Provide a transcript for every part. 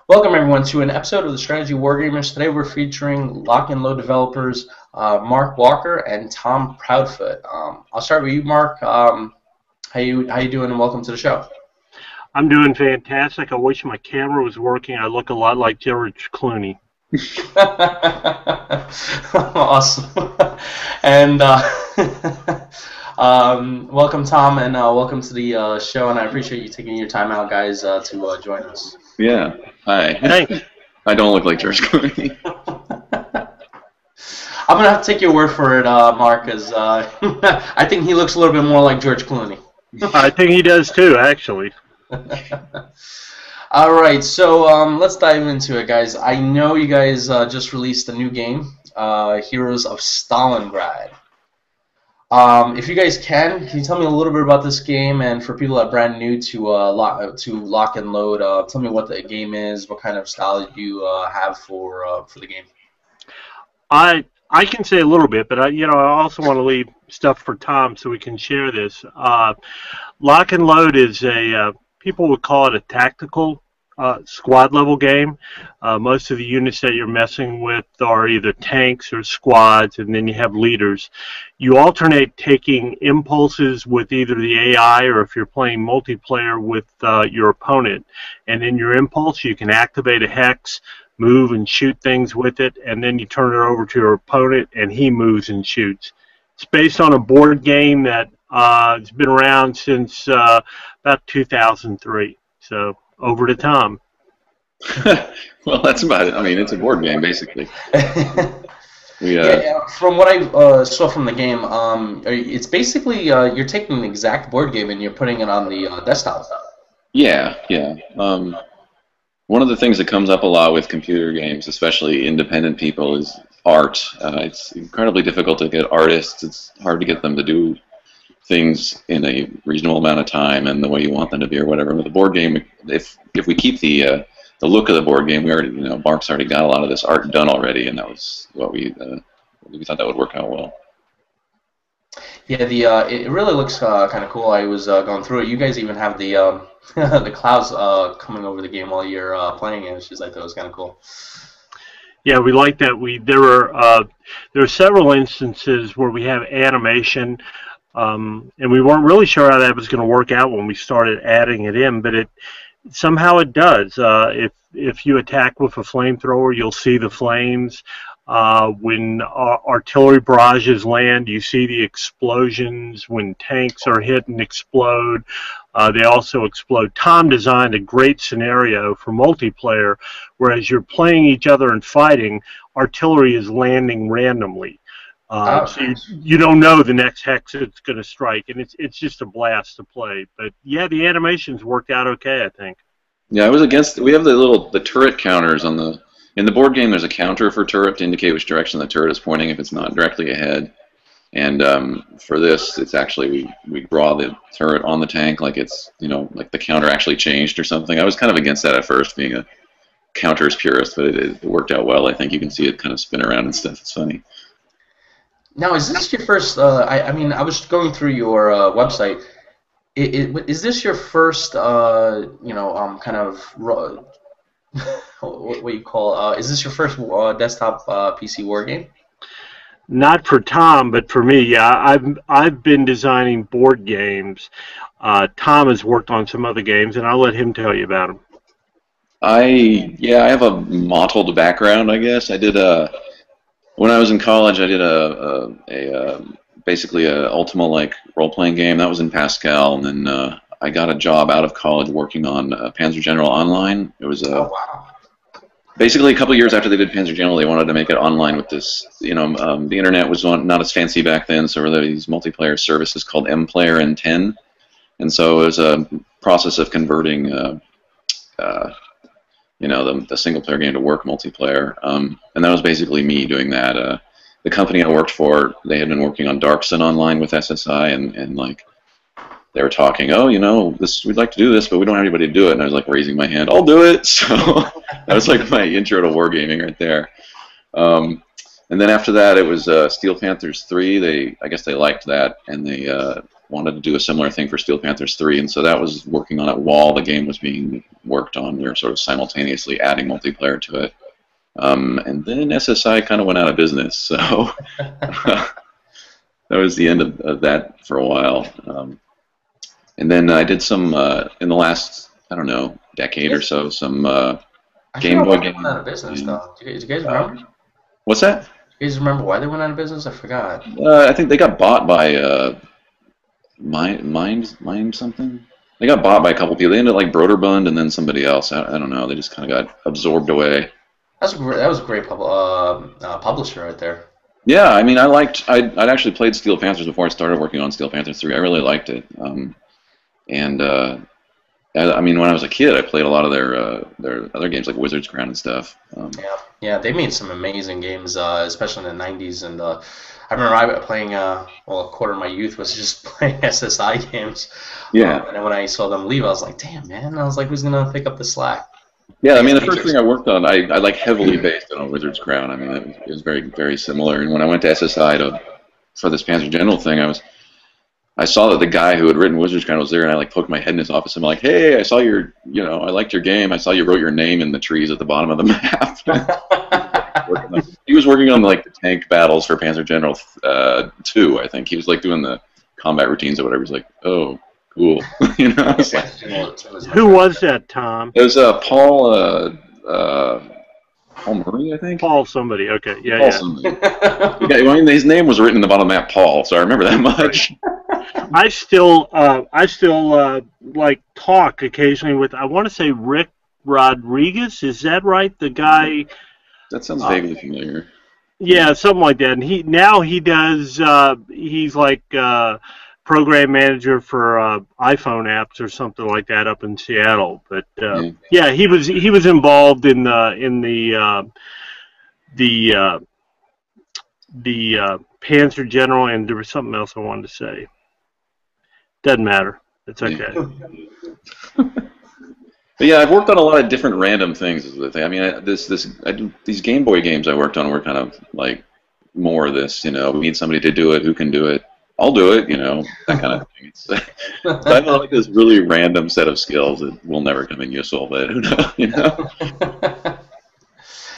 Welcome everyone to an episode of the Strategy Wargamers. Today we're featuring Lock and Load developers Mark Walker and Tom Proudfoot. I'll start with you, Mark. How you doing, and welcome to the show. I'm doing fantastic. I wish my camera was working. I look a lot like George Clooney. Awesome. And welcome, Tom, and welcome to the show. And I appreciate you taking your time out, guys, to join us. Yeah. Hi. Thanks. I don't look like George Clooney. I'm going to have to take your word for it, Mark, because I think he looks a little bit more like George Clooney. I think he does too, actually. All right, so let's dive into it, guys. I know you guys just released a new game, Heroes of Stalingrad. If you guys can you tell me a little bit about this game, and for people that are brand new to Lock and Load, tell me what the game is, what kind of style you have for the game. I can say a little bit, but I also want to leave stuff for Tom so we can share this. Lock and Load is people would call it a tactical squad level game. Most of the units that you're messing with are either tanks or squads, and then you have leaders. You alternate taking impulses with either the AI, or if you're playing multiplayer, with your opponent. And in your impulse, you can activate a hex, move and shoot things with it, and then you turn it over to your opponent and he moves and shoots. It's based on a board game that has been around since about 2003. So over to Tom. Well, that's about it. I mean, it's a board game, basically. Yeah, from what I saw from the game, it's basically you're taking an exact board game and you're putting it on the desktop. Yeah, yeah. One of the things that comes up a lot with computer games, especially independent people, is art. It's incredibly difficult to get artists. It's hard to get them to do things in a reasonable amount of time and the way you want them to be, or whatever. With the board game, if we keep the look of the board game, we already, Mark's already got a lot of this art done already, and that was what we thought that would work out well. Yeah, it really looks kind of cool. I was going through it. You guys even have the the clouds coming over the game while you're playing it. It's just, I thought it was kind of cool. Yeah, we like that. There are several instances where we have animation. And we weren't really sure how that was going to work out when we started adding it in, but somehow it does. If you attack with a flamethrower, you'll see the flames. When artillery barrages land, you see the explosions. When tanks are hit and explode, they also explode. Tom designed a great scenario for multiplayer, whereas you're playing each other and fighting, artillery is landing randomly. So you don't know the next hex it's going to strike, and it's just a blast to play. But yeah, the animations worked out okay, I think. Yeah, I was against. We have the turret counters in the board game. There's a counter for turret to indicate which direction the turret is pointing if it's not directly ahead. And for this, it's actually we draw the turret on the tank like it's like the counter actually changed or something. I was kind of against that at first, being a counters purist, but it worked out well. I think you can see it kind of spin around and stuff. It's funny. Now, is this your first? I mean, I was going through your website. Is this your first? Kind of what you call? Is this your first desktop PC war game? Not for Tom, but for me. Yeah, I've been designing board games. Tom has worked on some other games, and I'll let him tell you about them. I have a mottled background, I guess. I did when I was in college, I did basically a Ultima-like role-playing game. That was in Pascal, and then I got a job out of college working on Panzer General Online. It was basically a couple of years after they did Panzer General, they wanted to make it online with this. The internet was not as fancy back then, so there were these multiplayer services called MPlayer and 10, and so it was a process of converting the single-player game to work multiplayer, and that was basically me doing that. The company I worked for, they had been working on Dark Sun Online with SSI, and like they were talking, we'd like to do this, but we don't have anybody to do it. And I was like raising my hand, I'll do it. So that was like my intro to wargaming right there. And then after that, it was Steel Panthers 3. I guess they liked that, and they wanted to do a similar thing for Steel Panthers 3, and so that was working on it while the game was being worked on. We were sort of simultaneously adding multiplayer to it. And then SSI kind of went out of business, so that was the end of that for a while. And then I did some, in the last, I don't know, decade or so, some Game Boy games. Went out of business, though. Do you guys remember? What's that? You guys remember why they went out of business? I forgot. I think they got bought by Mind something. They got bought by a couple people. They ended up like Broderbund and then somebody else. I don't know. They just kind of got absorbed away. That was a great publisher right there. Yeah, I mean, I'd actually played Steel Panthers before I started working on Steel Panthers 3. I really liked it. I mean, when I was a kid, I played a lot of their other games like Wizard's Crown and stuff. Yeah, they made some amazing games, especially in the '90s. And I remember playing. A quarter of my youth was just playing SSI games. Yeah. And then when I saw them leave, I was like, "Damn, man!" I was like, "Who's gonna pick up the slack?" Yeah, I mean, the first thing I worked on, I like heavily based on Wizard's Crown. I mean, it was very, very similar. And when I went to SSI for this Panzer General thing, I saw that the guy who had written Wizard's Crown was there, and I like poked my head in his office. I'm like, "Hey, I saw I liked your game. I saw you wrote your name in the trees at the bottom of the map." He was working on like the tank battles for Panzer General 2, I think. He was like doing the combat routines or whatever. He's like, "Oh, cool." Who was that, Tom? It was Paul Murray, I think. Paul somebody. Okay, yeah, Paul somebody. I mean, his name was written in the bottom of the map, Paul, so I remember that much. I still like talk occasionally with, I want to say, Rick Rodriguez. Is that right? The guy. That sounds vaguely familiar. Yeah, something like that. And he does. He's like program manager for iPhone apps or something like that up in Seattle. But yeah, he was involved in the Panzer General, and there was something else I wanted to say. Doesn't matter. It's okay. But yeah, I've worked on a lot of different random things. Is the thing. I mean, these Game Boy games I worked on were kind of like more of this. We need somebody to do it. Who can do it? I'll do it. That kind of thing. So I have like this really random set of skills that will never come in useful. But who knows?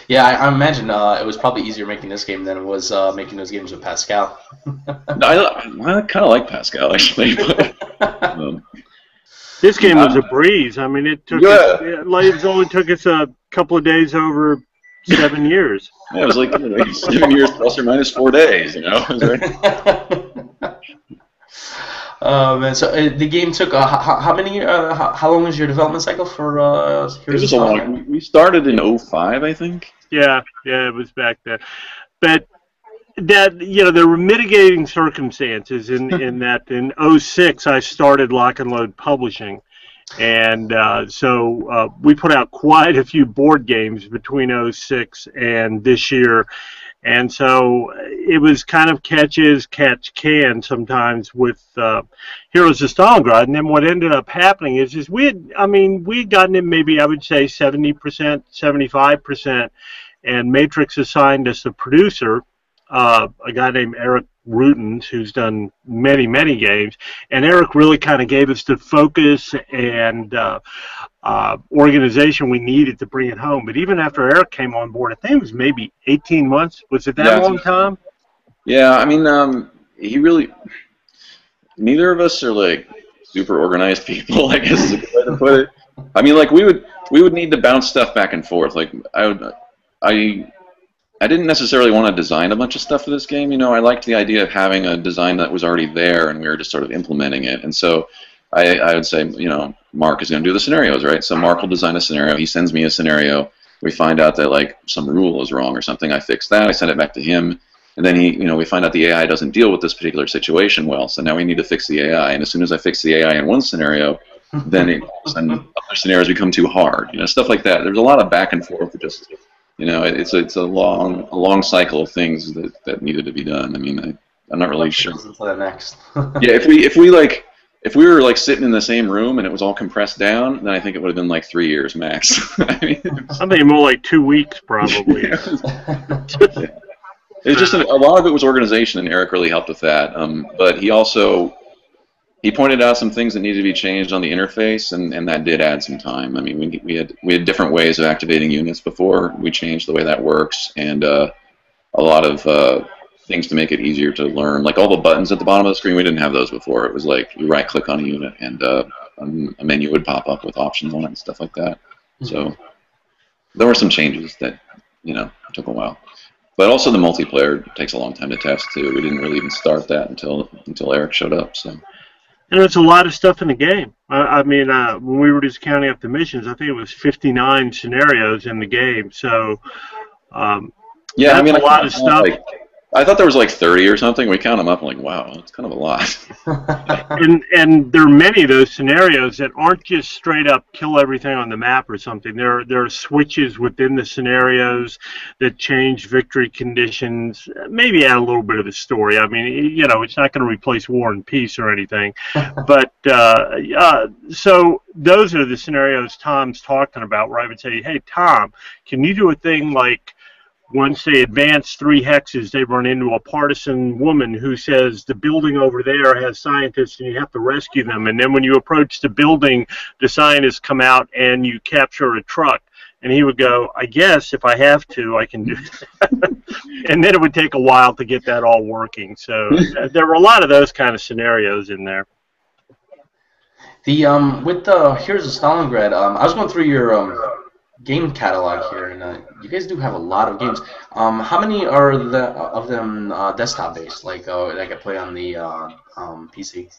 Yeah, I imagine it was probably easier making this game than it was making those games with Pascal. I kind of like Pascal actually, but. This game was a breeze. I mean, it only took us a couple of days over 7 years. Yeah, it was like 7 years plus or minus 4 days. Man, so the game took how many? How long was your development cycle for Heroes of Stalingrad? We started in 2005, I think. Yeah, it was back then. But that there were mitigating circumstances in that in 2006 I started Lock and Load Publishing, and so we put out quite a few board games between 2006 and this year, and so it was kind of catch can sometimes with Heroes of Stalingrad. And then what ended up happening is we had gotten it maybe, I would say, 70%, 75%, and Matrix assigned us a producer. A guy named Eric Rutens, who's done many, many games, and Eric really kind of gave us the focus and organization we needed to bring it home. But even after Eric came on board, I think it was maybe 18 months. Was it that long, Tom? Yeah, I mean, he really. Neither of us are like super organized people, I guess is a good way to put it. I mean, like we would need to bounce stuff back and forth. Like I didn't necessarily want to design a bunch of stuff for this game. I liked the idea of having a design that was already there, and we were just sort of implementing it. And so I would say, Mark is going to do the scenarios, right? So Mark will design a scenario. He sends me a scenario. We find out that like some rule is wrong or something. I fix that. I send it back to him, and then we find out the AI doesn't deal with this particular situation well. So now we need to fix the AI. And as soon as I fix the AI in one scenario, then other scenarios become too hard. Stuff like that. There's a lot of back and forth. Just it's a long cycle of things that needed to be done. I mean, I'm not really sure. Next. Yeah, if we were like sitting in the same room and it was all compressed down, then I think it would have been like 3 years max. I think more like 2 weeks probably. Yeah. It's just a lot of it was organization, and Eric really helped with that. But he also he pointed out some things that needed to be changed on the interface, and that did add some time. I mean, we had different ways of activating units before. We changed the way that works, and a lot of things to make it easier to learn. Like all the buttons at the bottom of the screen, we didn't have those before. It was like you right-click on a unit, and a menu would pop up with options on it and stuff like that. So there were some changes that, you know, took a while. But also the multiplayer takes a long time to test too. We didn't really even start that until Eric showed up. So. And there's a lot of stuff in the game. I mean, when we were just counting up the missions, I think it was 59 scenarios in the game. So, yeah, I mean, a lot of stuff. I thought there was like 30 or something. We count them up, and like, wow, that's kind of a lot. and there are many of those scenarios that aren't just straight up kill everything on the map or something. There are switches within the scenarios that change victory conditions, maybe add a little bit of a story. I mean, you know, it's not going to replace War and Peace or anything. But so those are the scenarios Tom's talking about, where I would say, hey, Tom, can you do a thing like, once they advance 3 hexes, they run into a partisan woman who says the building over there has scientists and you have to rescue them. And then when you approach the building, the scientists come out and you capture a truck. And he would go, I guess if I have to, I can do that. And then it would take a while to get that all working. So there were a lot of those kind of scenarios in there. The with the Heroes of Stalingrad, I was going through your game catalog here, and you guys do have a lot of games. How many are of them desktop based, like that I could play on the PC?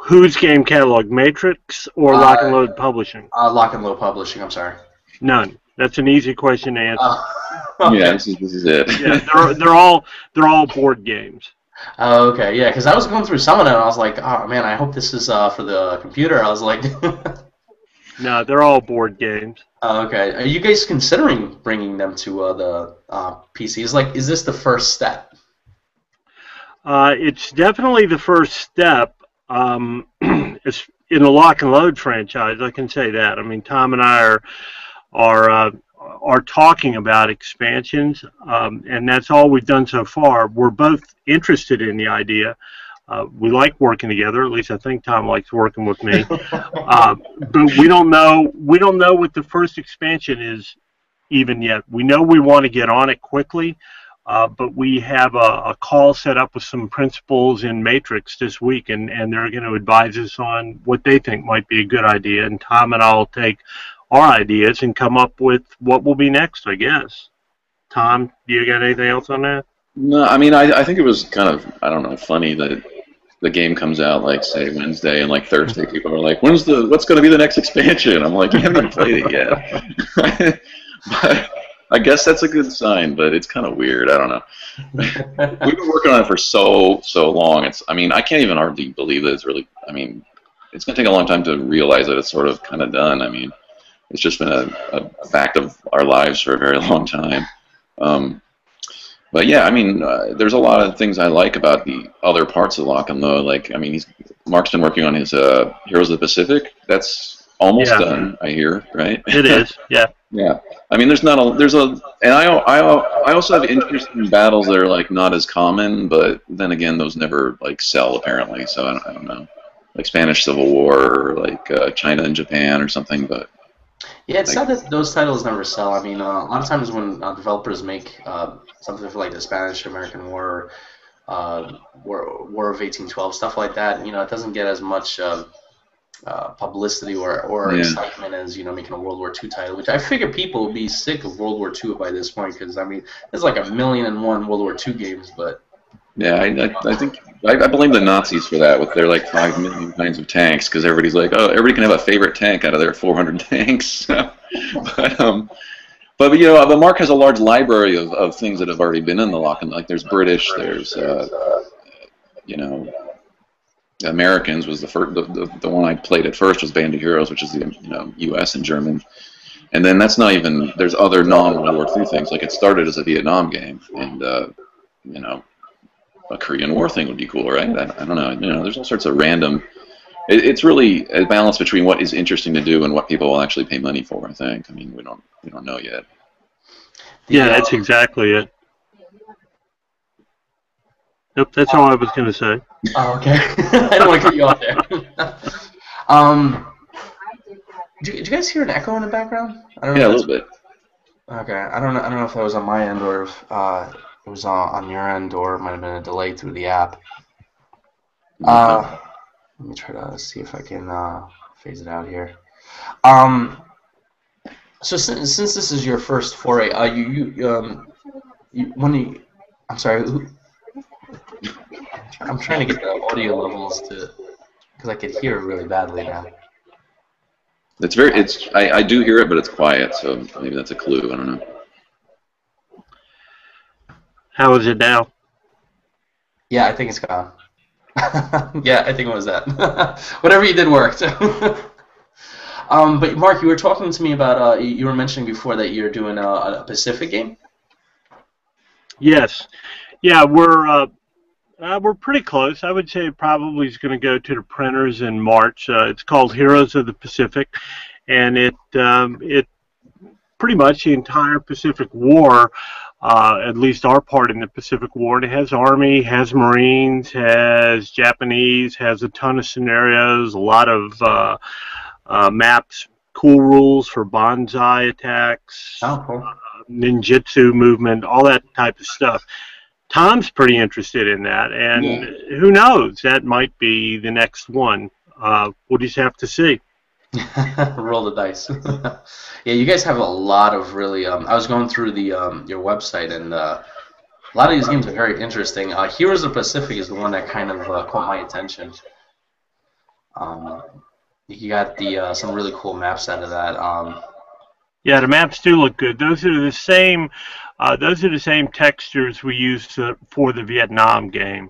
Whose game catalog, Matrix or Lock and Load Publishing? Lock and Load Publishing. I'm sorry. None. That's an easy question to answer. Okay. Yeah, this is it. Yeah, they're all board games. Oh, okay, yeah, because I was going through some of them, and I was like, oh man, I hope this is for the computer. I was like. No, they're all board games. Okay. Are you guys considering bringing them to the PCs? Like, is this the first step? It's definitely the first step. It's in the Lock and Load franchise, I can say that. I mean, Tom and I are talking about expansions, and that's all we've done so far. We're both interested in the idea. We like working together. At least I think Tom likes working with me. But we don't know what the first expansion is even yet. We know we want to get on it quickly, but we have a call set up with some principals in Matrix this week, and they're going to advise us on what they think might be a good idea. And Tom and I will take our ideas and come up with what will be next, I guess. Tom, do you got anything else on that? No, I mean, I think it was kind of, I don't know, funny that the game comes out, like, say, Wednesday, and, like, Thursday people are like, what's going to be the next expansion? I'm like, you haven't even played it yet. But I guess that's a good sign, but it's kind of weird. I don't know. We've been working on it for so long. I mean, I can't even hardly believe that it's really, I mean, it's going to take a long time to realize that it's sort of kind of done. I mean, it's just been a fact of our lives for a very long time. But yeah, I mean, there's a lot of things I like about the other parts of Lock and Load. Like, I mean, Mark's been working on his Heroes of the Pacific. That's almost done, I hear, right? It is, yeah. Yeah. I mean, and I also have interest in battles that are like not as common, but then again, those never like sell apparently. So I don't know, like Spanish Civil War or like China and Japan or something, but. Yeah, it's sad that those titles never sell. I mean, a lot of times when developers make something for like the Spanish-American War, War of 1812, stuff like that, you know, it doesn't get as much publicity or excitement as, you know, making a World War II title, which I figure people would be sick of World War II by this point, because, I mean, there's like 1,000,001 World War II games, but... Yeah, I think I blame the Nazis for that with their like 5 million kinds of tanks, because everybody's like, oh, everybody can have a favorite tank out of their 400 tanks. But you know, the Mark has a large library of things that have already been in the Lock and, like, there's British, there's you know, Americans was the first, the one I played at first was Band of Heroes, which is the, you know, U.S. and German, and then that's not even, there's other non-World War II things, like it started as a Vietnam game, and you know. A Korean War thing would be cool, right? I don't know. You know, there's all sorts of random. It's really a balance between what is interesting to do and what people will actually pay money for. I think. I mean, we don't know yet. Yeah, that's exactly it. Nope, that's all I was going to say. Oh, okay. I don't want to cut you off there. Do you guys hear an echo in the background? I don't know. Yeah, a If little bit. Okay, I don't know. I don't know if that was on my end or if it was on your end, or it might have been a delay through the app. Let me try to see if I can phase it out here. So since this is your first foray, I'm sorry. I'm trying to get the audio levels to, because I could hear it really badly now. I do hear it, but it's quiet, so maybe that's a clue. I don't know. How is it now? Yeah, I think it's gone. Yeah, I think it was that. Whatever you did worked. But Mark, you were talking to me about, you were mentioning before that you're doing a Pacific game? Yes. Yeah, we're pretty close. I would say it probably is going to go to the printers in March. It's called Heroes of the Pacific, and it pretty much the entire Pacific War, at least our part in the Pacific War. It has Army, has Marines, has Japanese, has a ton of scenarios, a lot of maps, cool rules for bonsai attacks, Oh, cool. ninjutsu movement, all that type of stuff. Tom's pretty interested in that, and Yeah. who knows, that might be the next one. We'll just have to see. Roll the dice. Yeah, you guys have a lot of really. I was going through the your website, and a lot of these games are very interesting. Heroes of the Pacific is the one that kind of caught my attention. You got the some really cool maps out of that. Yeah, the maps do look good. Those are the same. Those are the same textures we used for the Vietnam game,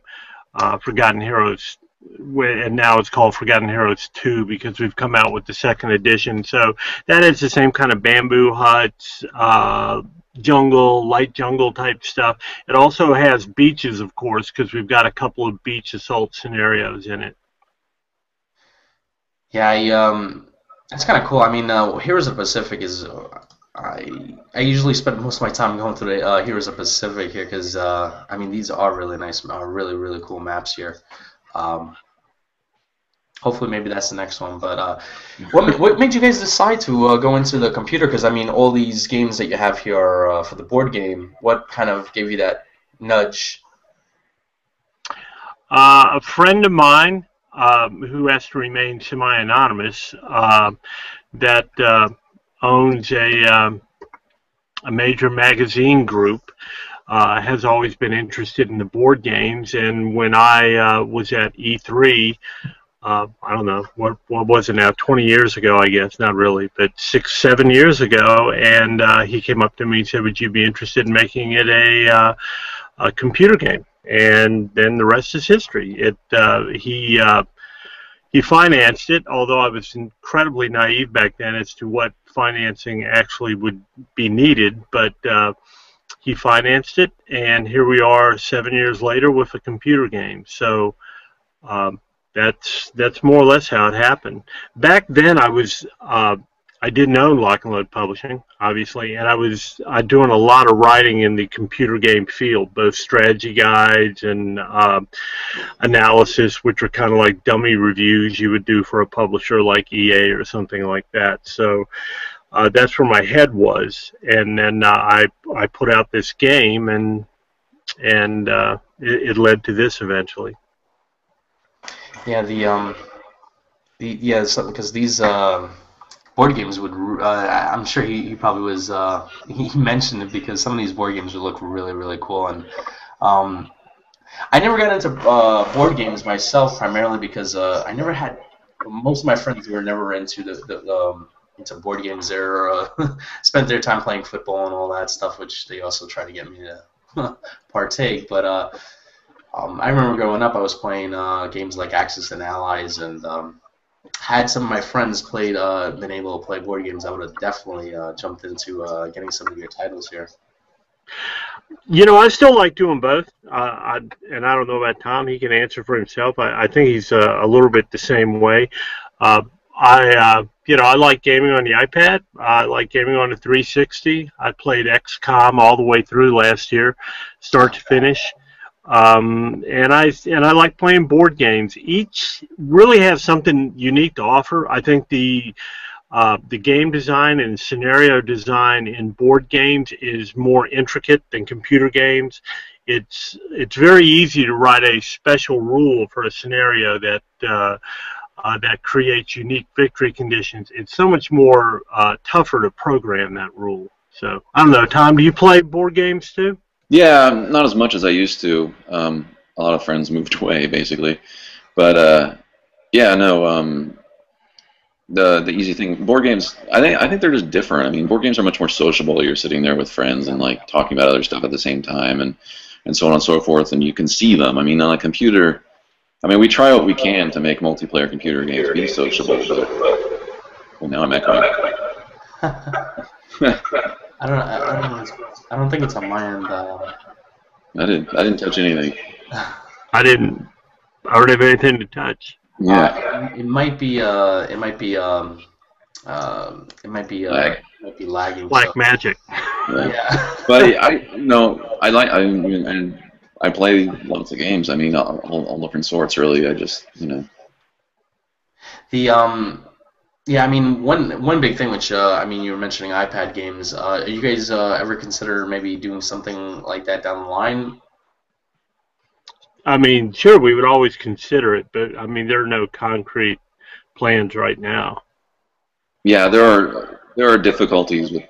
Forgotten Heroes, and now it's called Forgotten Heroes 2 because we've come out with the second edition. So that is the same kind of bamboo huts, jungle, light jungle type stuff. It also has beaches, of course, because we've got a couple of beach assault scenarios in it. Yeah, that's kind of cool. I mean, Heroes of the Pacific is. I usually spend most of my time going through the Heroes of the Pacific here because I mean these are really nice, really cool maps here. Hopefully, maybe that's the next one. But what made you guys decide to go into the computer? Because I mean, all these games that you have here are for the board game. What kind of gave you that nudge? A friend of mine who has to remain semi-anonymous that owns a major magazine group has always been interested in the board games, and when I was at E3, I don't know, what was it now, 20 years ago, I guess, not really, but 6-7 years ago, and he came up to me and said, would you be interested in making it a computer game? And then the rest is history. He financed it, although I was incredibly naive back then as to what financing actually would be needed, but he financed it, and here we are 7 years later with a computer game. So that's more or less how it happened. Back then, I didn't own Lock and Load Publishing, obviously, and I was doing a lot of writing in the computer game field, both strategy guides and analysis, which are kind of like dummy reviews you would do for a publisher like EA or something like that. So that's where my head was, and then I put out this game, and it led to this eventually. Yeah, because these board games would. I'm sure he probably was. He mentioned it because some of these board games would look really cool, and I never got into board games myself, primarily because I never had. Most of my friends were never into into board games. They're spent their time playing football and all that stuff, which they also try to get me to partake. But I remember growing up, I was playing games like Axis and Allies, and had some of my friends been able to play board games, I would have definitely jumped into getting some of your titles here. You know, I still like doing both, and I don't know about Tom. He can answer for himself. I think he's a little bit the same way. I like gaming on the iPad. I like gaming on the 360. I played XCOM all the way through last year, start to finish. And I like playing board games. Each really have something unique to offer. I think the game design and scenario design in board games is more intricate than computer games. It's very easy to write a special rule for a scenario that creates unique victory conditions. It's so much more tougher to program that rule. So I don't know, Tom, do you play board games too? Yeah, not as much as I used to. A lot of friends moved away, basically. But yeah, no. The easy thing, board games. I think they're just different. I mean, board games are much more sociable. You're sitting there with friends and like talking about other stuff at the same time, and so on and so forth. And you can see them. I mean, on a computer. I mean, we try what we can to make multiplayer computer games be sociable, but well, now I'm echoing. I don't think it's on my end. I didn't touch anything. I don't have anything to touch. Yeah. It might be lagging. Black so. magic. Right. Yeah. But I play lots of games. I mean, all different sorts, really. I just, Yeah, I mean, one big thing which I mean, you were mentioning iPad games. You guys ever consider maybe doing something like that down the line? I mean, sure, we would always consider it, but I mean, there are no concrete plans right now. Yeah, there are difficulties with.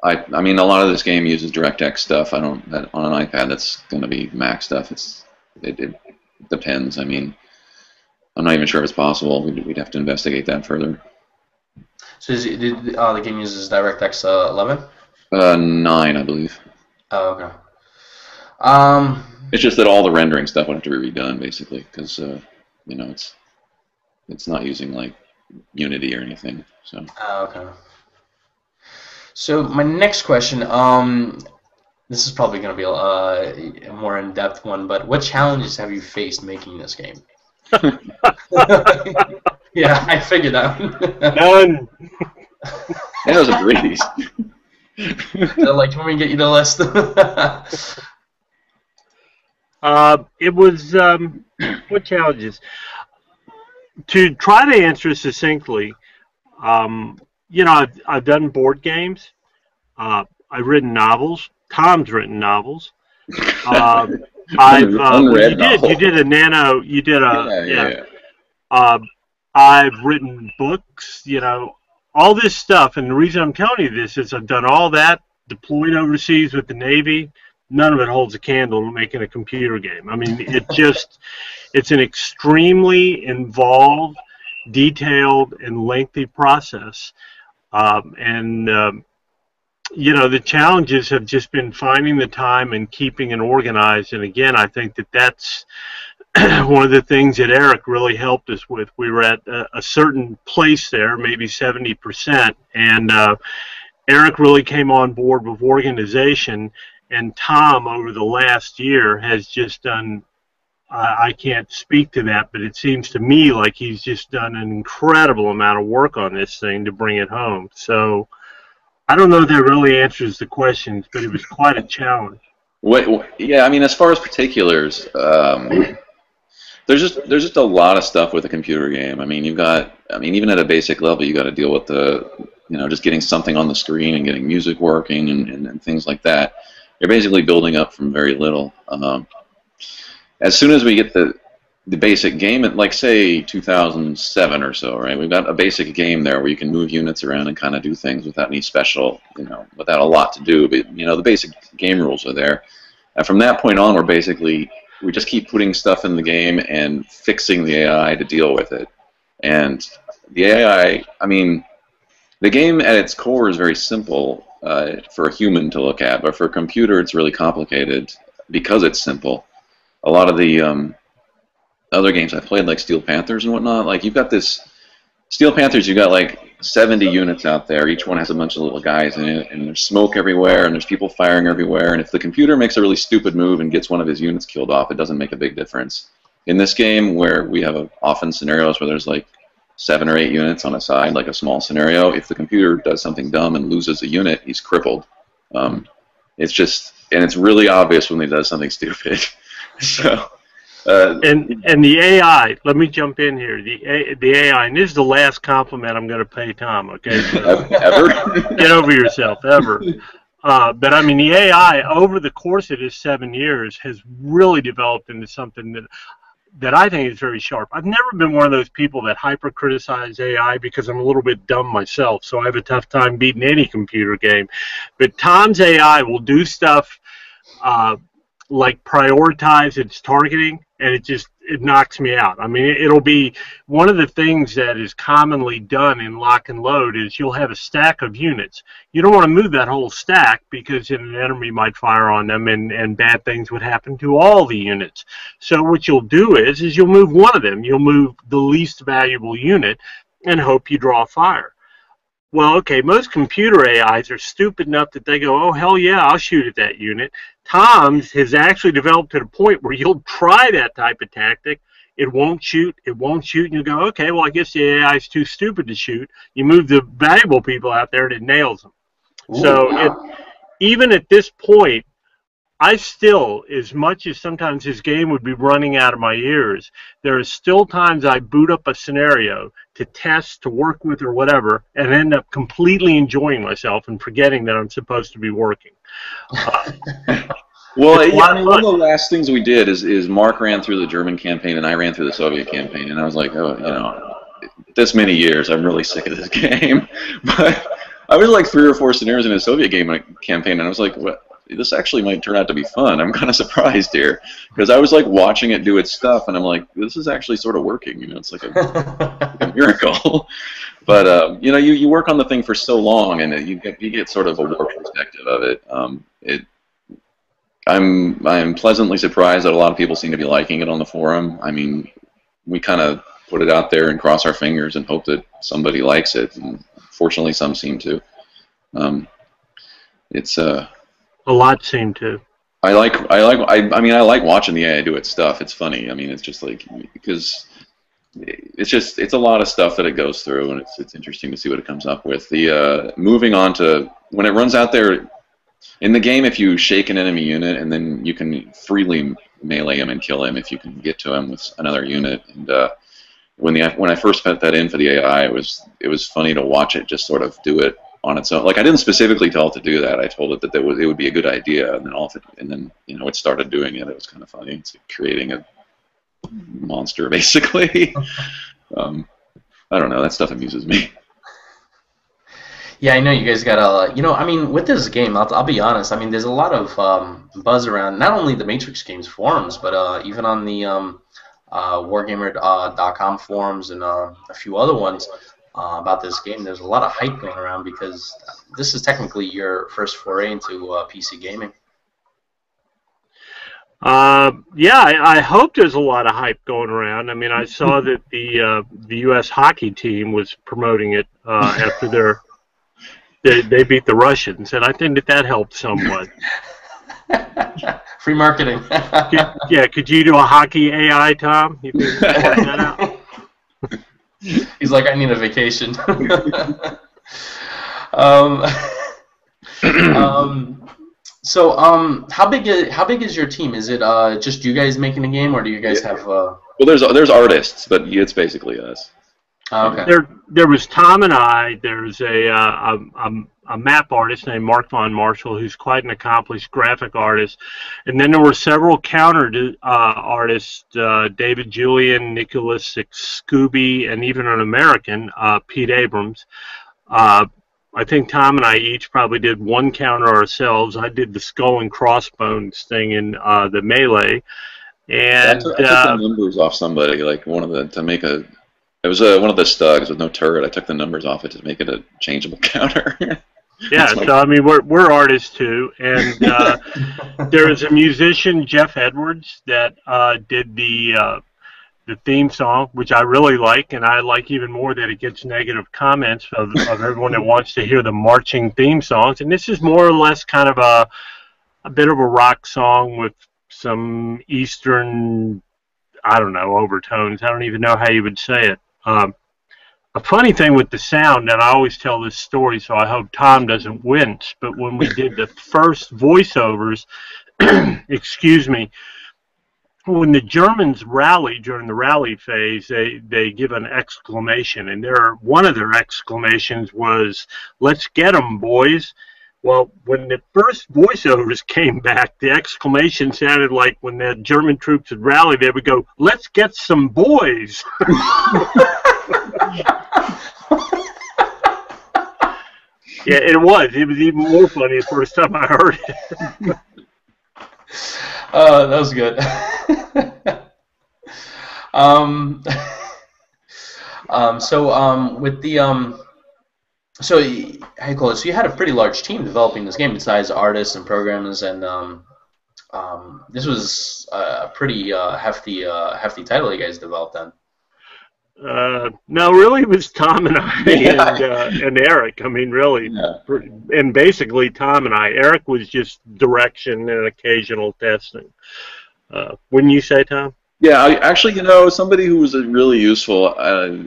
I mean, a lot of this game uses DirectX stuff. On an iPad, that's going to be Mac stuff. It depends. I mean, I'm not even sure if it's possible. We'd have to investigate that further. So the game uses DirectX 11? 9, I believe. Oh, okay. It's just that all the rendering stuff would have to be redone, basically, because it's not using like Unity or anything. So. Oh, okay. So my next question, this is probably going to be a more in-depth one, but what challenges have you faced making this game? Yeah, I figured that. None. That was a breeze. Like, do you want me to get you the list? It was what challenges? To try to answer succinctly, I've done board games. I've written novels. Tom's written novels. You did a nano. You did a yeah. I've written books. All this stuff. And the reason I'm telling you this is I've done all that, deployed overseas with the Navy. None of it holds a candle to making a computer game. I mean, it's an extremely involved, detailed, and lengthy process. The challenges have just been finding the time and keeping it organized. And again, I think that's one of the things that Eric really helped us with. We were at a certain place there, maybe 70%, and Eric really came on board with organization. And Tom, over the last year, has just done, I can't speak to that, but it seems to me like he's just done an incredible amount of work on this thing to bring it home. So I don't know if that really answers the questions, but it was quite a challenge. Yeah, I mean, as far as particulars, there's just a lot of stuff with a computer game. I mean, even at a basic level, you got to deal with just getting something on the screen and getting music working and things like that. You're basically building up from very little. As soon as we get the basic game, like say 2007 or so, right? We've got a basic game there where you can move units around and kind of do things without any special, without a lot to do. But the basic game rules are there. And from that point on, we just keep putting stuff in the game and fixing the AI to deal with it. And the AI, I mean, the game at its core is very simple for a human to look at, but for a computer it's really complicated because it's simple. A lot of the other games I played, like Steel Panthers and whatnot, like you've got this Steel Panthers, you've got like 70 units out there. Each one has a bunch of little guys in it, and there's smoke everywhere, and there's people firing everywhere. And if the computer makes a really stupid move and gets one of his units killed off, it doesn't make a big difference. In this game, where we have often scenarios where there's like 7 or 8 units on a side, like a small scenario, if the computer does something dumb and loses a unit, he's crippled. It's really obvious when he does something stupid. So. And the AI, let me jump in here. The AI, and this is the last compliment I'm going to pay Tom. Okay, so Ever? get over yourself, ever. But I mean, the AI over the course of this 7 years has really developed into something that I think is very sharp. I've never been one of those people that hyper criticize AI because I'm a little bit dumb myself, so I have a tough time beating any computer game. But Tom's AI will do stuff like prioritize its targeting, and it knocks me out. I mean, it'll be one of the things that is commonly done in lock and load is you'll have a stack of units. You don't want to move that whole stack because then an enemy might fire on them and bad things would happen to all the units. So what you'll do is you'll move one of them. You'll move the least valuable unit and hope you draw fire. Well, okay, most computer AIs are stupid enough that they go, oh, hell yeah, I'll shoot at that unit. Tom's has actually developed to the point where you'll try that type of tactic. It won't shoot, and you'll go, okay, well, I guess the AI is too stupid to shoot. You move the valuable people out there, and it nails them. Ooh, so wow. Even at this point, I still, as much as sometimes this game would be running out of my ears, there are still times I boot up a scenario to test, to work with, or whatever, and end up completely enjoying myself and forgetting that I'm supposed to be working. Well, yeah, I mean, one of the last things we did is Mark ran through the German campaign and I ran through the Soviet campaign, and I was like, oh, you know, this many years, I'm really sick of this game. But I was like 3 or 4 scenarios in a Soviet campaign, and I was like, what? This actually might turn out to be fun. I'm kind of surprised here because I was like watching it do its stuff, and I'm like, this is actually sort of working. You know, it's like a miracle. But you know, you work on the thing for so long, and you get sort of a warped perspective of it. I'm pleasantly surprised that a lot of people seem to be liking it on the forum. I mean, we kind of put it out there and cross our fingers and hope that somebody likes it. And fortunately, some seem to. It's a lot seem to. I mean, I like watching the AI do its stuff. It's funny. I mean, it's just like, because it's a lot of stuff that it goes through, and it's interesting to see what it comes up with. The moving on to when it runs out there in the game, if you shake an enemy unit, and then you can freely melee him and kill him if you can get to him with another unit. And when I first put that in for the AI, it was funny to watch it just sort of do it on its own. Like, I didn't specifically tell it to do that. I told it that it would be a good idea, and then you know, it started doing it. It was kind of funny. It's like creating a monster, basically. I don't know. That stuff amuses me. Yeah, I know you guys got a. You know, I mean, with this game, I'll be honest. I mean, there's a lot of buzz around not only the Matrix Games forums, but even on the Wargamer.com forums and a few other ones. About this game, there's a lot of hype going around because this is technically your first foray into PC gaming. Yeah, I hope there's a lot of hype going around. I mean, I saw that the U.S. hockey team was promoting it after they beat the Russians, and I think that helped somewhat. Free marketing. Could you do a hockey AI, Tom? You could work that out. He's like, I need a vacation. So, how big is your team? Is it just you guys making the game, or do you guys have? Well, there's artists, but it's basically us. Okay. There was Tom and I. There's a map artist named Mark Von Marshall, who's quite an accomplished graphic artist, and then there were several counter artists: David Julian, Nicholas Scooby, and even an American, Pete Abrams. I think Tom and I each probably did one counter ourselves. I did the skull and crossbones thing in the melee, and I took the numbers off somebody, like one of the to make a. It was one of the studs with no turret. I took the numbers off it to make it a changeable counter. Yeah, so I mean, we're artists too, and there is a musician, Jeff Edwards, that did the theme song, which I really like, and I like even more that it gets negative comments of everyone that wants to hear the marching theme songs. And this is more or less kind of a bit of a rock song with some Eastern, I don't know, overtones. I don't even know how you would say it. A funny thing with the sound, and I always tell this story, so I hope Tom doesn't wince, but when we did the first voiceovers, excuse me, when the Germans rally during the rally phase, they give an exclamation, and one of their exclamations was, "Let's get 'em, boys." Well, when the first voiceovers came back, the exclamation sounded like when the German troops would rally, they would go, "Let's get some boys." Yeah, it was. It was even more funny the first time I heard it. That was good. With the hey Cole, so you had a pretty large team developing this game besides artists and programmers, and this was a pretty hefty title you guys developed then. No, really, it was Tom and I and Eric. I mean, really, and basically Tom and I. Eric was just direction and occasional testing. Wouldn't you say, Tom? Yeah, actually, somebody who was really useful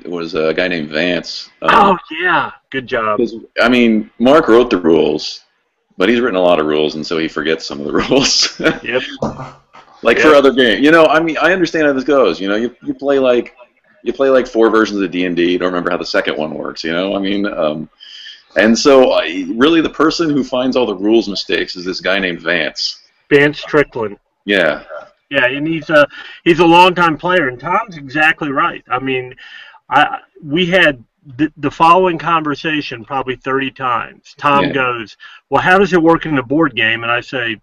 was a guy named Vance. Oh, yeah. Good job. I mean, Mark wrote the rules, but he's written a lot of rules, and so he forgets some of the rules. Yep. For other games. I mean, I understand how this goes. You play like 4 versions of D&D. You don't remember how the second one works, I mean, and so really the person who finds all the rules mistakes is this guy named Vance. Vance Strickland. Yeah. Yeah, and he's a longtime player, and Tom's exactly right. I mean, we had the following conversation probably 30 times. Tom goes, "Well, how does it work in the board game?" And I say,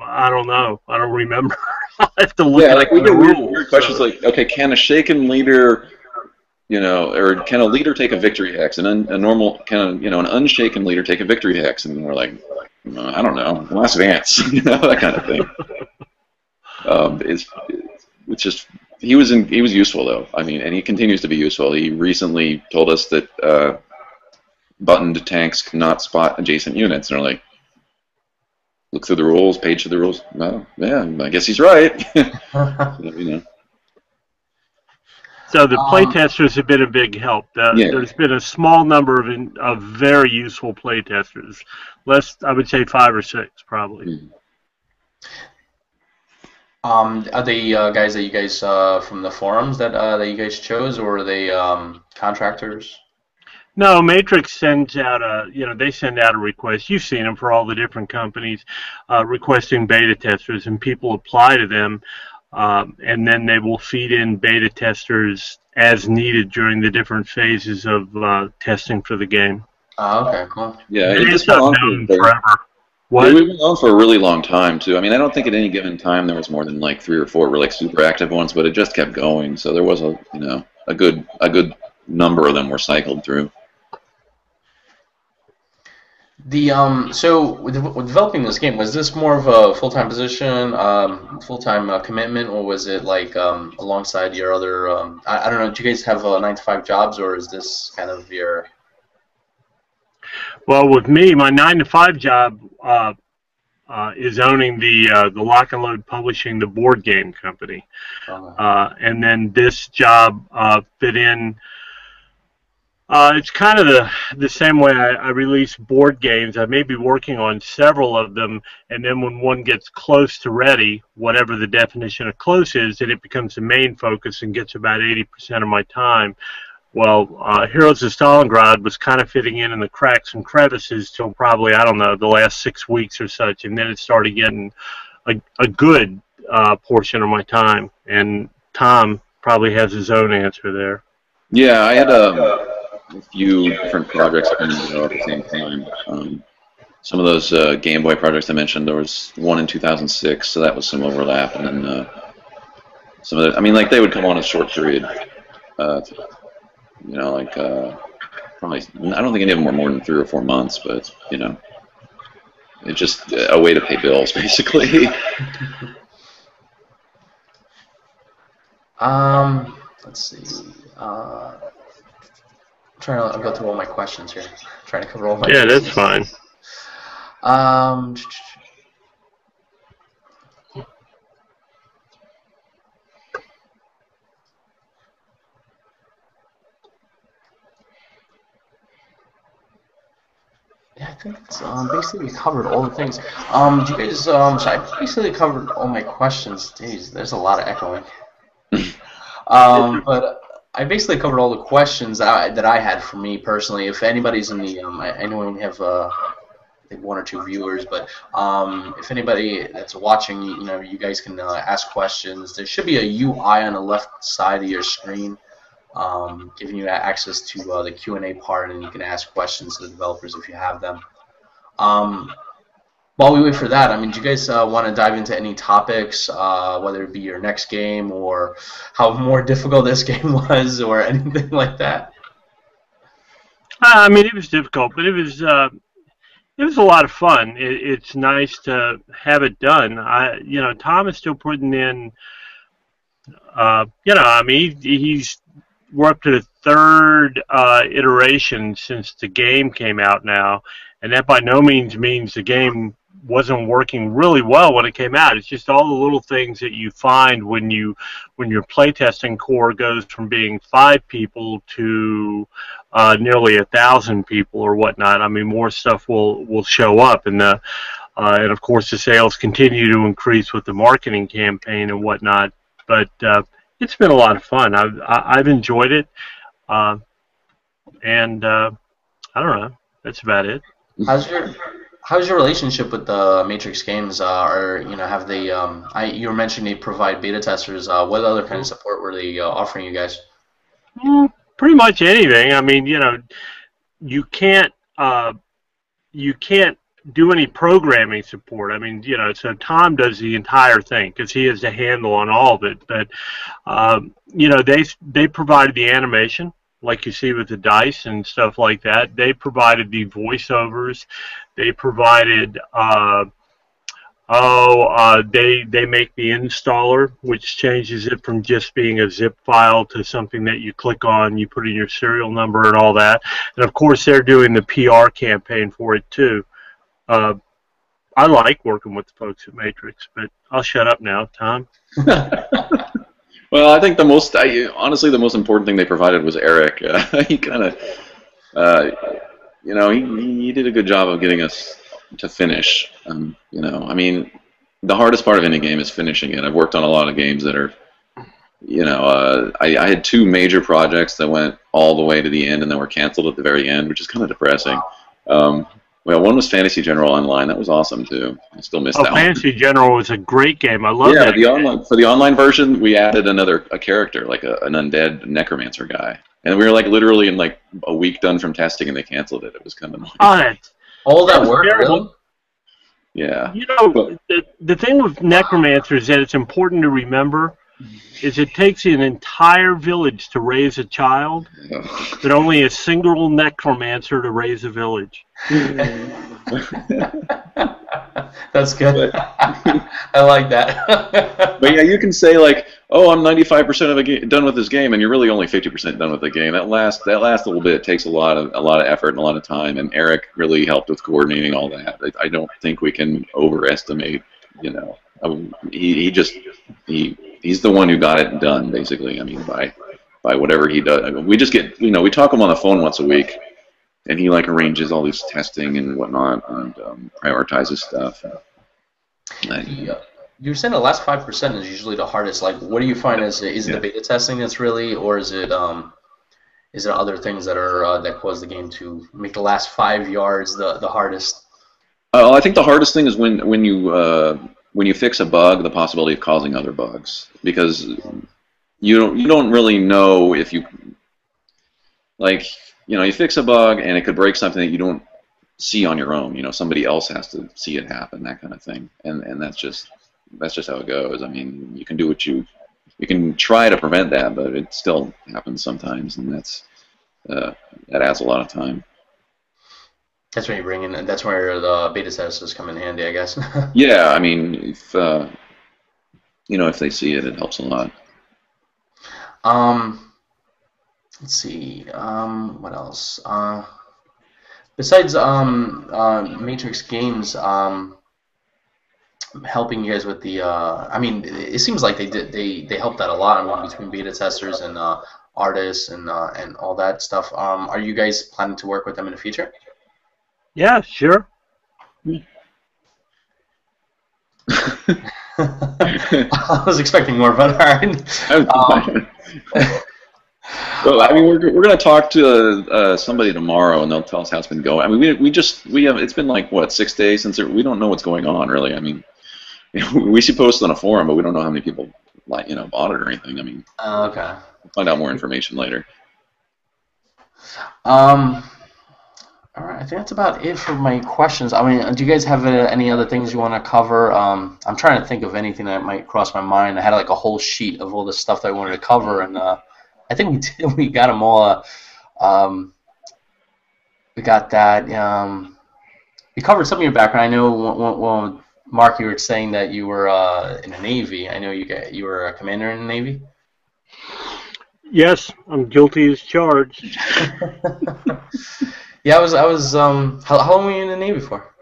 "I don't know. I don't remember. I have to look at we the get rules." weird questions like, okay, can a shaken leader, or can a leader take a victory hex? And an unshaken leader take a victory hex? And we're like, I don't know. Well, ask Vance, that kind of thing. It's just he was useful though. I mean, and he continues to be useful. He recently told us that buttoned tanks cannot spot adjacent units, and we're like, look through the rules, page through the rules. Well, yeah, I guess he's right. So the playtesters have been a big help. There's been a small number of very useful playtesters. I would say 5 or 6 probably. Mm-hmm. Are they guys that you guys from the forums that you guys chose, or are they contractors? No, Matrix sends out they send out a request. You've seen them for all the different companies requesting beta testers, and people apply to them, and then they will feed in beta testers as needed during the different phases of testing for the game. Oh, okay, cool. Yeah, it's not known forever. What? We've been on for a really long time too. I mean, I don't think at any given time there was more than like 3 or 4 really super active ones, but it just kept going. So there was a good number of them were cycled through. So with developing this game, was this more of a full-time position, full-time commitment, or was it like alongside your other? I don't know. Do you guys have 9-to-5 jobs, or is this kind of your? Well, with me, my 9-to-5 job is owning the Lock and Load Publishing, the board game company, and then this job fit in. It's kind of the same way I release board games. I may be working on several of them, and then when one gets close to ready, whatever the definition of close is, then it becomes the main focus and gets about 80% of my time. Well, Heroes of Stalingrad was kind of fitting in the cracks and crevices till probably, I don't know, the last 6 weeks or such, and then it started getting a good portion of my time. And Tom probably has his own answer there. Yeah, I had a few different projects going at the same time. Some of those Game Boy projects I mentioned, there was one in 2006, so that was some overlap, and then some of the, I mean, like they would come on a short period. Probably, I don't think any of them were more than 3 or 4 months, but it's just a way to pay bills, basically. Let's see. Trying to go through all my questions here. Trying to cover all my. Yeah, that's fine. Yeah, I think it's basically we covered all the things. Do you guys? So I basically covered all my questions. Jeez, there's a lot of echoing. But I basically covered all the questions that I had for me personally. If anybody's in the, I know we only have I think one or two viewers, but if anybody that's watching, you guys can ask questions. There should be a UI on the left side of your screen, giving you access to the Q&A part, and you can ask questions to the developers if you have them. While we wait for that, I mean, do you guys want to dive into any topics, whether it be your next game or how more difficult this game was or anything like that? I mean, it was difficult, but it was a lot of fun. It's nice to have it done. Tom is still putting in. I mean, we're up to the third iteration since the game came out now, and that by no means means the game wasn't working really well when it came out. It's just all the little things that you find when your playtesting core goes from being 5 people to nearly 1,000 people or whatnot. I mean, more stuff will show up, and of course the sales continue to increase with the marketing campaign and whatnot. But it's been a lot of fun. I've enjoyed it, and I don't know. That's about it. How's your relationship with the Matrix games? Or have they? You were mentioning they provide beta testers. What other kind of support were they offering you guys? Pretty much anything. I mean, you can't do any programming support. I mean, so Tom does the entire thing because he has a handle on all of it. But they provided the animation, like you see with the dice and stuff like that. They provided the voiceovers. They provided they make the installer, which changes it from just being a zip file to something that you click on, you put in your serial number and all that. And of course, they're doing the PR campaign for it too. I like working with the folks at Matrix, but I'll shut up now, Tom. Well, I think honestly, the most important thing they provided was Eric. He kind of, he did a good job of getting us to finish. I mean, the hardest part of any game is finishing it. I've worked on a lot of games that are, I had 2 major projects that went all the way to the end and then were canceled at the very end, which is kind of depressing. Well, one was Fantasy General Online. That was awesome too. I still miss that one. Fantasy General was a great game. I love that. Yeah, for the online version, we added a character, like an undead necromancer guy, and we were like literally in like a week done from testing, and they canceled it. It was kind of annoying. All that work, really? Yeah. The thing with necromancers is that it's important to remember is it takes an entire village to raise a child, but only a single necromancer to raise a village. That's good. I like that. But yeah, you can say like, "Oh, I'm 95% of the done with this game," and you're really only 50% done with the game. That last little bit takes a lot of effort and a lot of time. And Eric really helped with coordinating all that. I don't think we can overestimate. He's the one who got it done, basically. I mean, by whatever he does. I mean, we just get, we talk him on the phone once a week, and he like arranges all this testing and whatnot, and prioritizes stuff. You were saying the last 5% is usually the hardest. Like, what do you find is it the beta testing that's really, or is it other things that are that cause the game to make the last 5 yards the hardest? I think the hardest thing is when you fix a bug, the possibility of causing other bugs, because you don't really know if you you fix a bug and it could break something that you don't see on your own. Somebody else has to see it happen, that kind of thing, and that's just how it goes. I mean, you can do you can try to prevent that, but it still happens sometimes, and that adds a lot of time. That's when you bring in. That's where the beta testers come in handy, I guess. Yeah, I mean, if they see it, it helps a lot. Let's see. What else? Besides Matrix games, helping you guys with the. I mean, it seems like they helped out a lot. I mean, between beta testers and artists and all that stuff. Are you guys planning to work with them in the future? Yeah, sure. I was expecting more, but all right. Well, I mean, we're going to talk to somebody tomorrow, and they'll tell us how it's been going. I mean, we have it's been like what 6 days since we don't know what's going on really. I mean, we should post on a forum, but we don't know how many people like bought it or anything. I mean, Okay. we'll find out more information later. All right, I think that's about it for my questions. I mean, do you guys have any other things you want to cover? I'm trying to think of anything that might cross my mind. I had like a whole sheet of all the stuff that I wanted to cover, and I think we did. We got them all. We got that. We covered some of your background. I know, well, Mark, you were saying that you were in the Navy. I know you were a commander in the Navy. Yes, I'm guilty as charged. Yeah, I was. How long were you in the Navy for?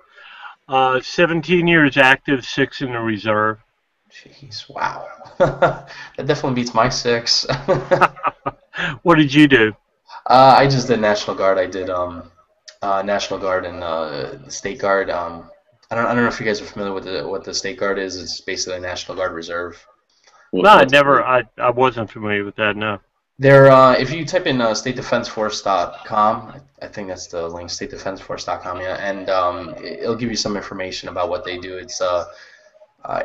17 years active, 6 in the reserve. Jeez, wow. That definitely beats my 6. What did you do? I just did National Guard. I did National Guard and the State Guard. I don't know if you guys are familiar with what the State Guard is. It's basically a National Guard reserve. No, I wasn't familiar with that. No. They're if you type in statedefenseforce.com, I think that's the link, statedefenseforce.com, yeah, and it'll give you some information about what they do. It's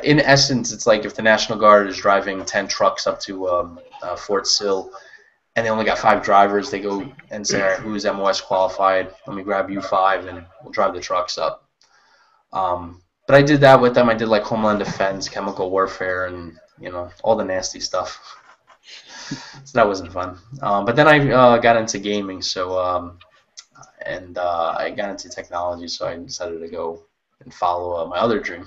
in essence, it's like if the National Guard is driving 10 trucks up to Fort Sill, and they only got 5 drivers, they go and say, all right, who's MOS qualified? Let me grab you 5, and we'll drive the trucks up. But I did that with them. I did like Homeland Defense, chemical warfare, and all the nasty stuff. So that wasn't fun. But then I got into gaming, so I got into technology, so I decided to go and follow my other dream.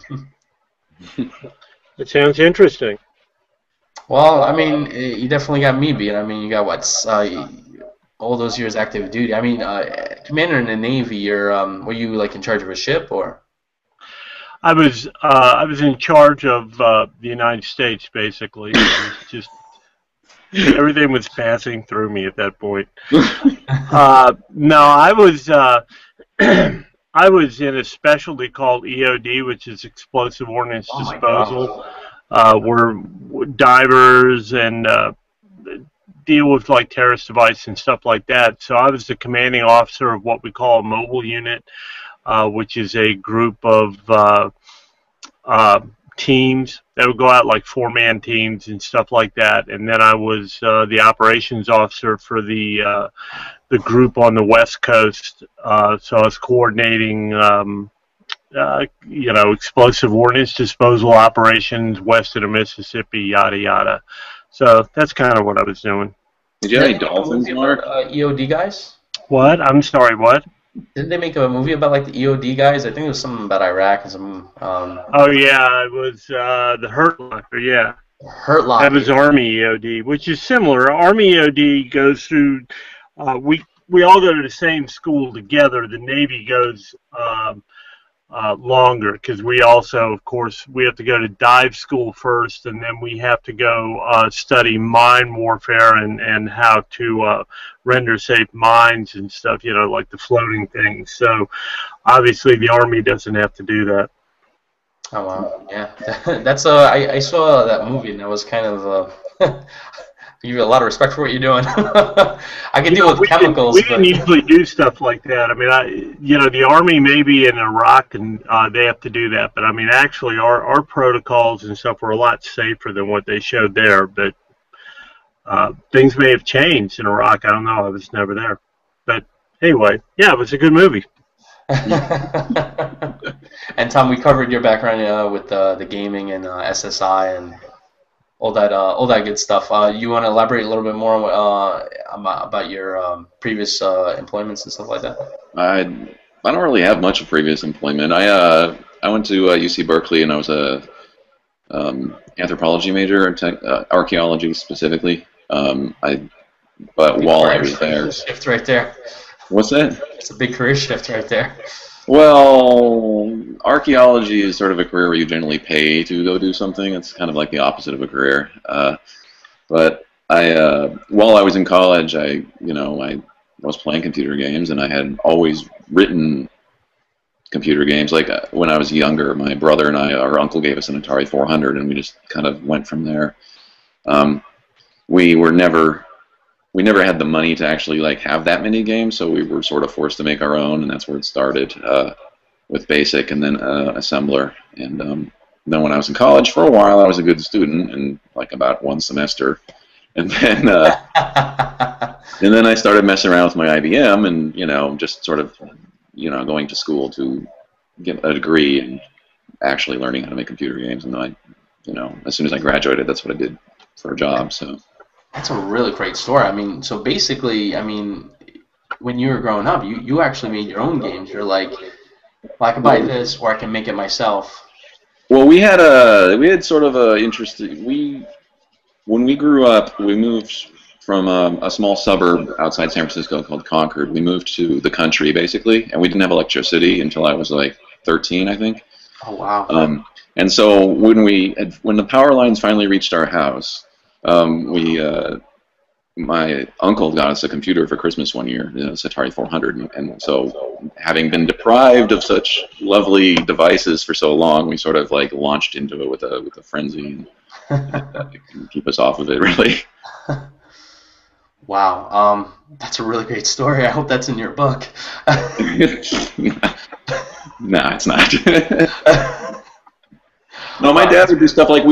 It sounds interesting. Well, I mean, you definitely got me beat. I mean, you got all those years active duty. I mean, commander in the Navy. Were you like in charge of a ship or? I was in charge of the United States, basically. It was just everything was passing through me at that point. No, I was I was in a specialty called EOD, which is explosive ordnance disposal. We're divers and deal with like terrorist devices and stuff like that. So I was the commanding officer of what we call a mobile unit, which is a group of teams that would go out like 4-man teams and stuff like that. And then I was the operations officer for the group on the West Coast. So I was coordinating, explosive ordnance disposal operations west of the Mississippi, yada yada. So that's kind of what I was doing. Did you have any dolphins, Mark? EOD guys? What? I'm sorry, what? Didn't they make a movie about like the EOD guys? I think it was something about Iraq and some. Oh yeah, it was the Hurt Locker. Yeah, Hurt Locker. That was Army EOD, which is similar. Army EOD goes through. We all go to the same school together. The Navy goes longer because we also, of course, we have to go to dive school first, and then we have to go study mine warfare and how to render safe mines and stuff, like the floating things. So obviously the Army doesn't have to do that. Oh wow, yeah, that's I saw that movie and that was kind of give you a lot of respect for what you're doing. I can deal with chemicals. We didn't usually do stuff like that. I mean, the Army may be in Iraq and they have to do that, but I mean, actually, our protocols and stuff were a lot safer than what they showed there. But things may have changed in Iraq. I don't know. I was never there. But anyway, yeah, it was a good movie. And Tom, we covered your background with the gaming and SSI and all that good stuff. You want to elaborate a little bit more on about your previous employments and stuff like that? I don't really have much of previous employment. I went to UC Berkeley and I was a anthropology major, archaeology specifically. But while I was there, shift right there. What's that? It's a big career shift right there. Well, archaeology is sort of a career where you generally pay to go do something. It's kind of like the opposite of a career. But while I was in college, I was playing computer games, and I had always written computer games. Like when I was younger, my brother and our uncle gave us an Atari 400, and we just kind of went from there. We never had the money to actually like have that many games, so we were sort of forced to make our own, and that's where it started with BASIC and then Assembler. And then when I was in college, for a while, I was a good student, and like about one semester, and then I started messing around with my IBM, and just sort of going to school to get a degree and actually learning how to make computer games. And then as soon as I graduated, that's what I did for a job. So. That's a really great story. I mean, so basically, when you were growing up, you actually made your own games. You're like, well, I can buy this, or I can make it myself. Well, we had sort of a interest. When we grew up, we moved from a small suburb outside San Francisco called Concord. We moved to the country basically, and we didn't have electricity until I was like 13, I think. Oh wow. And so when the power lines finally reached our house. My uncle got us a computer for Christmas one year, this Atari 400, and so having been deprived of such lovely devices for so long, we sort of like launched into it with a frenzy, and that can keep us off of it, really. Wow, that's a really great story. I hope that's in your book. No, it's not. No, my dad would do stuff like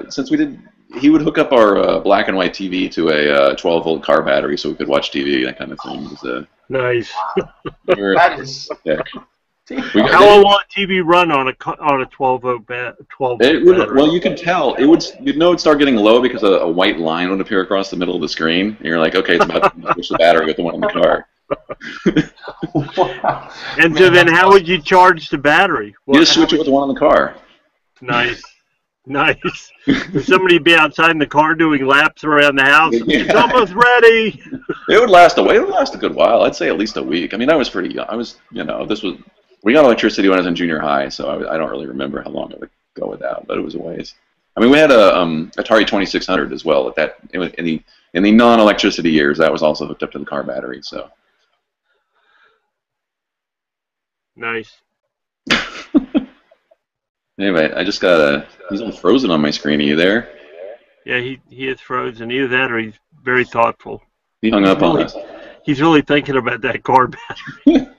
since we did. He would hook up our black and white TV to a 12-volt car battery so we could watch TV, that kind of thing. It was, nice. That is. Yeah. How long will a TV run on a 12-volt battery? Well, you could tell. It'd start getting low because a white line would appear across the middle of the screen, and you're like, okay, it's about to switch the battery with the one in the car. Wow. And so then, how would you charge the battery? You just switch it with the one in the car. Nice. Nice. Somebody be outside in the car doing laps around the house. Yeah. It's almost ready. It would last a good while. I'd say at least a week. I mean, I was pretty young. We got electricity when I was in junior high, so I don't really remember how long it would go without, but it was a ways. I mean, we had a Atari 2600 as well. In the non-electricity years, that was also hooked up to the car battery. So. Nice. Anyway, I just got he's all frozen on my screen. Are you there? Yeah, he is frozen. Either that or he's very thoughtful. He hung up on us. He's really thinking about that car battery.